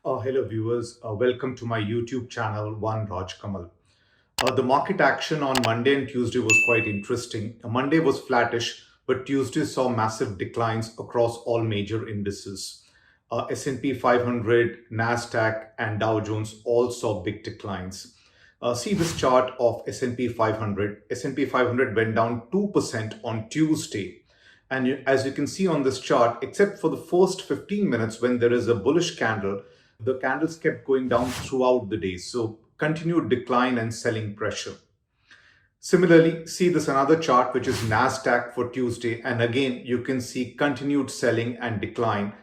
Hello viewers, welcome to my YouTube channel, One Raj Kamal. The market action on Monday and Tuesday was quite interesting. Monday was flattish, but Tuesday saw massive declines across all major indices. S&P 500, NASDAQ and Dow Jones all saw big declines. See this chart of S&P 500. S&P 500 went down 2% on Tuesday. And as you can see on this chart, except for the first 15 minutes when there is a bullish candle, the candles kept going down throughout the day. So continued decline and selling pressure. Similarly, see this another chart, which is NASDAQ for Tuesday. And again, you can see continued selling and decline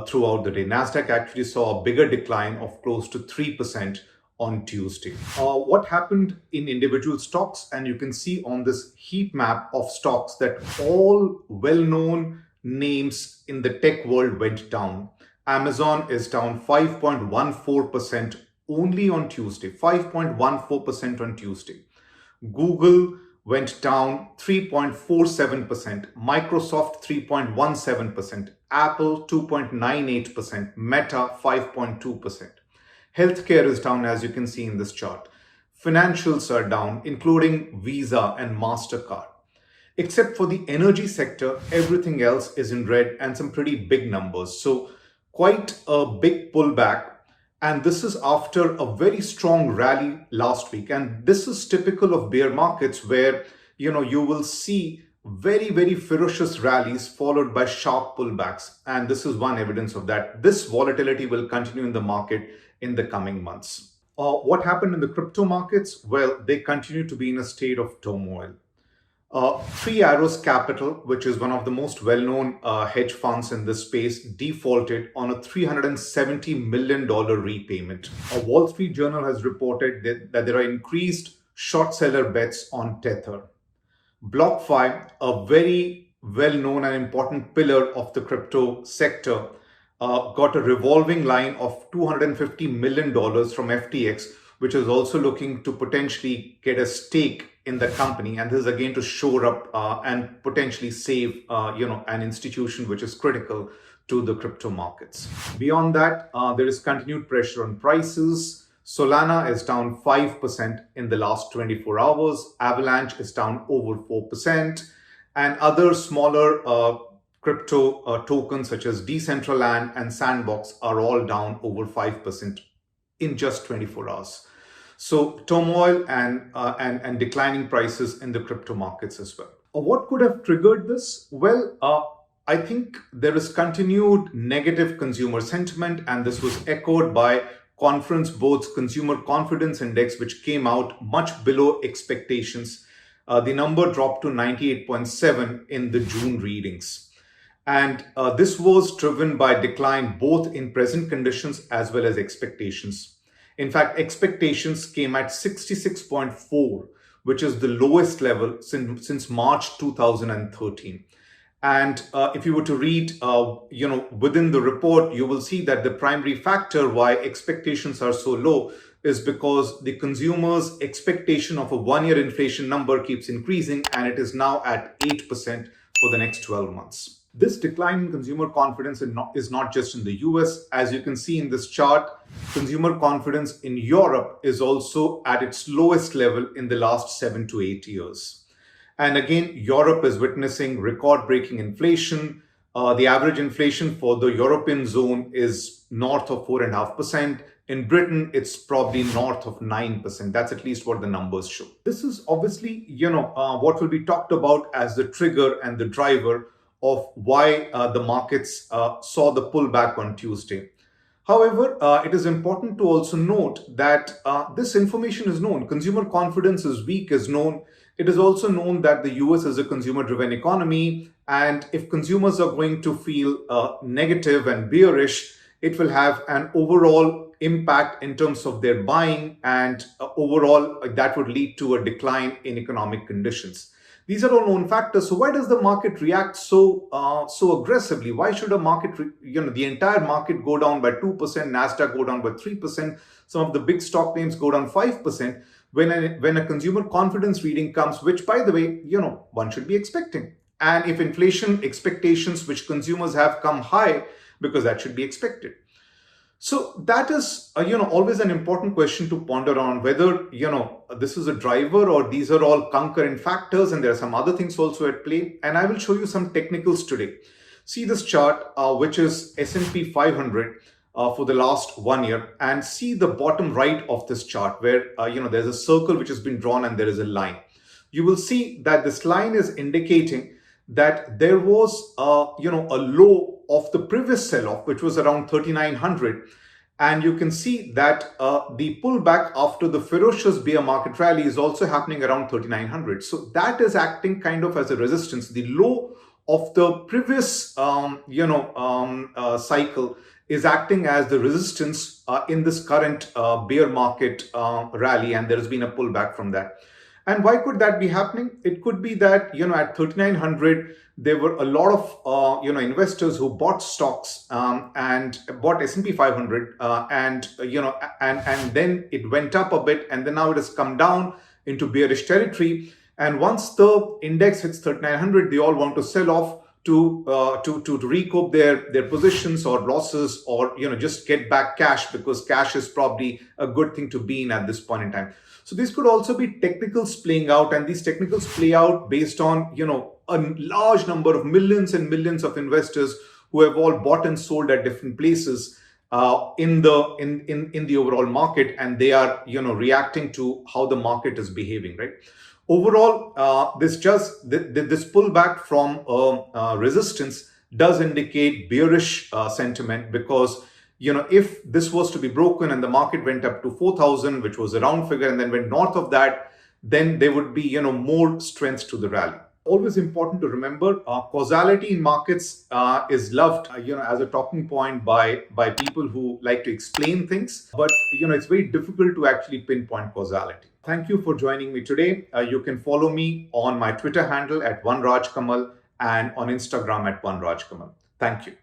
throughout the day. NASDAQ actually saw a bigger decline of close to 3% on Tuesday. What happened in individual stocks? And you can see on this heat map of stocks that all well-known names in the tech world went down. Amazon is down 5.14% only on Tuesday, 5.14% on Tuesday. Google went down 3.47%, Microsoft 3.17%, Apple 2.98%, Meta 5.2%. Healthcare is down, as you can see in this chart. Financials are down, including Visa and Mastercard. Except for the energy sector, everything else is in red and some pretty big numbers. So quite a big pullback, and this is after a very strong rally last week. And this is typical of bear markets where you will see very ferocious rallies followed by sharp pullbacks, and this is one evidence of that. This volatility will continue in the market in the coming months. What happened in the crypto markets? Well, they continue to be in a state of turmoil. Three Arrows Capital, which is one of the most well-known hedge funds in this space, defaulted on a $370 million repayment. A Wall Street Journal has reported that there are increased short seller bets on Tether. BlockFi, a very well-known and important pillar of the crypto sector, got a revolving line of $250 million from FTX, which is also looking to potentially get a stake in the company, and this is again to shore up and potentially save an institution which is critical to the crypto markets. Beyond that, there is continued pressure on prices. Solana is down 5% in the last 24 hours. Avalanceh is down over 4%, and other smaller crypto tokens such as Decentraland and Sandbox are all down over 5% in just 24 hours. So turmoil and declining prices in the crypto markets as well. What could have triggered this? Well, I think there is continued negative consumer sentiment, and this was echoed by Conference Board's Consumer Confidence Index, which came out much below expectations. The number dropped to 98.7 in the June readings. And this was driven by decline both in present conditions as well as expectations. In fact, expectations came at 66.4, which is the lowest level since March 2013. And if you were to read, within the report, you will see that the primary factor why expectations are so low is because the consumer's expectation of a one-year inflation number keeps increasing, and it is now at 8% for the next 12 months. This decline in consumer confidence is not just in the US. As you can see in this chart, consumer confidence in Europe is also at its lowest level in the last 7 to 8 years. And again, Europe is witnessing record-breaking inflation. The average inflation for the European zone is north of 4.5%. In Britain, it's probably north of 9%. That's at least what the numbers show. This is obviously, what will be talked about as the trigger and the driver of why the markets saw the pullback on Tuesday. However, it is important to also note that this information is known. Consumer confidence is weak is known. It is also known that the US is a consumer-driven economy, and if consumers are going to feel negative and bearish, it will have an overall impact in terms of their buying, and overall that would lead to a decline in economic conditions. These are all known factors. So why does the market react so aggressively? Why should a market, the entire market go down by 2%, NASDAQ go down by 3%, some of the big stock names go down 5%, when a consumer confidence reading comes, which by the way, one should be expecting. And if inflation expectations which consumers have come high, because that should be expected. So that is, always an important question to ponder on, whether, this is a driver or these are all concurrent factors and there are some other things also at play. And I will show you some technicals today. See this chart, which is S&P 500 for the last 1 year, and see the bottom right of this chart where, there's a circle which has been drawn and there is a line. You will see that this line is indicating that there was, a low of the previous sell-off, which was around 3,900. And you can see that the pullback after the ferocious bear market rally is also happening around 3,900. So that is acting kind of as a resistance. The low of the previous, cycle is acting as the resistance in this current bear market rally, and there has been a pullback from that. And why could that be happening? It could be that, at 3,900, there were a lot of, investors who bought stocks and bought S&P 500 and then it went up a bit, and then now it has come down into bearish territory. And once the index hits 3,900, they all want to sell off to recoup their positions or losses, or just get back cash, because cash is probably a good thing to be in at this point in time. So this could also be technicals playing out, and these technicals play out based on a large number of millions and millions of investors who have all bought and sold at different places in the overall market, and they are reacting to how the market is behaving, right? Overall, this pullback from resistance does indicate bearish sentiment, because if this was to be broken and the market went up to 4,000, which was a round figure, and then went north of that, then there would be more strength to the rally. Always important to remember, causality in markets is loved as a talking point by people who like to explain things, but it's very difficult to actually pinpoint causality. Thank you for joining me today. You can follow me on my Twitter handle at @1RajKamal and on Instagram at @1RajKamal. Thank you.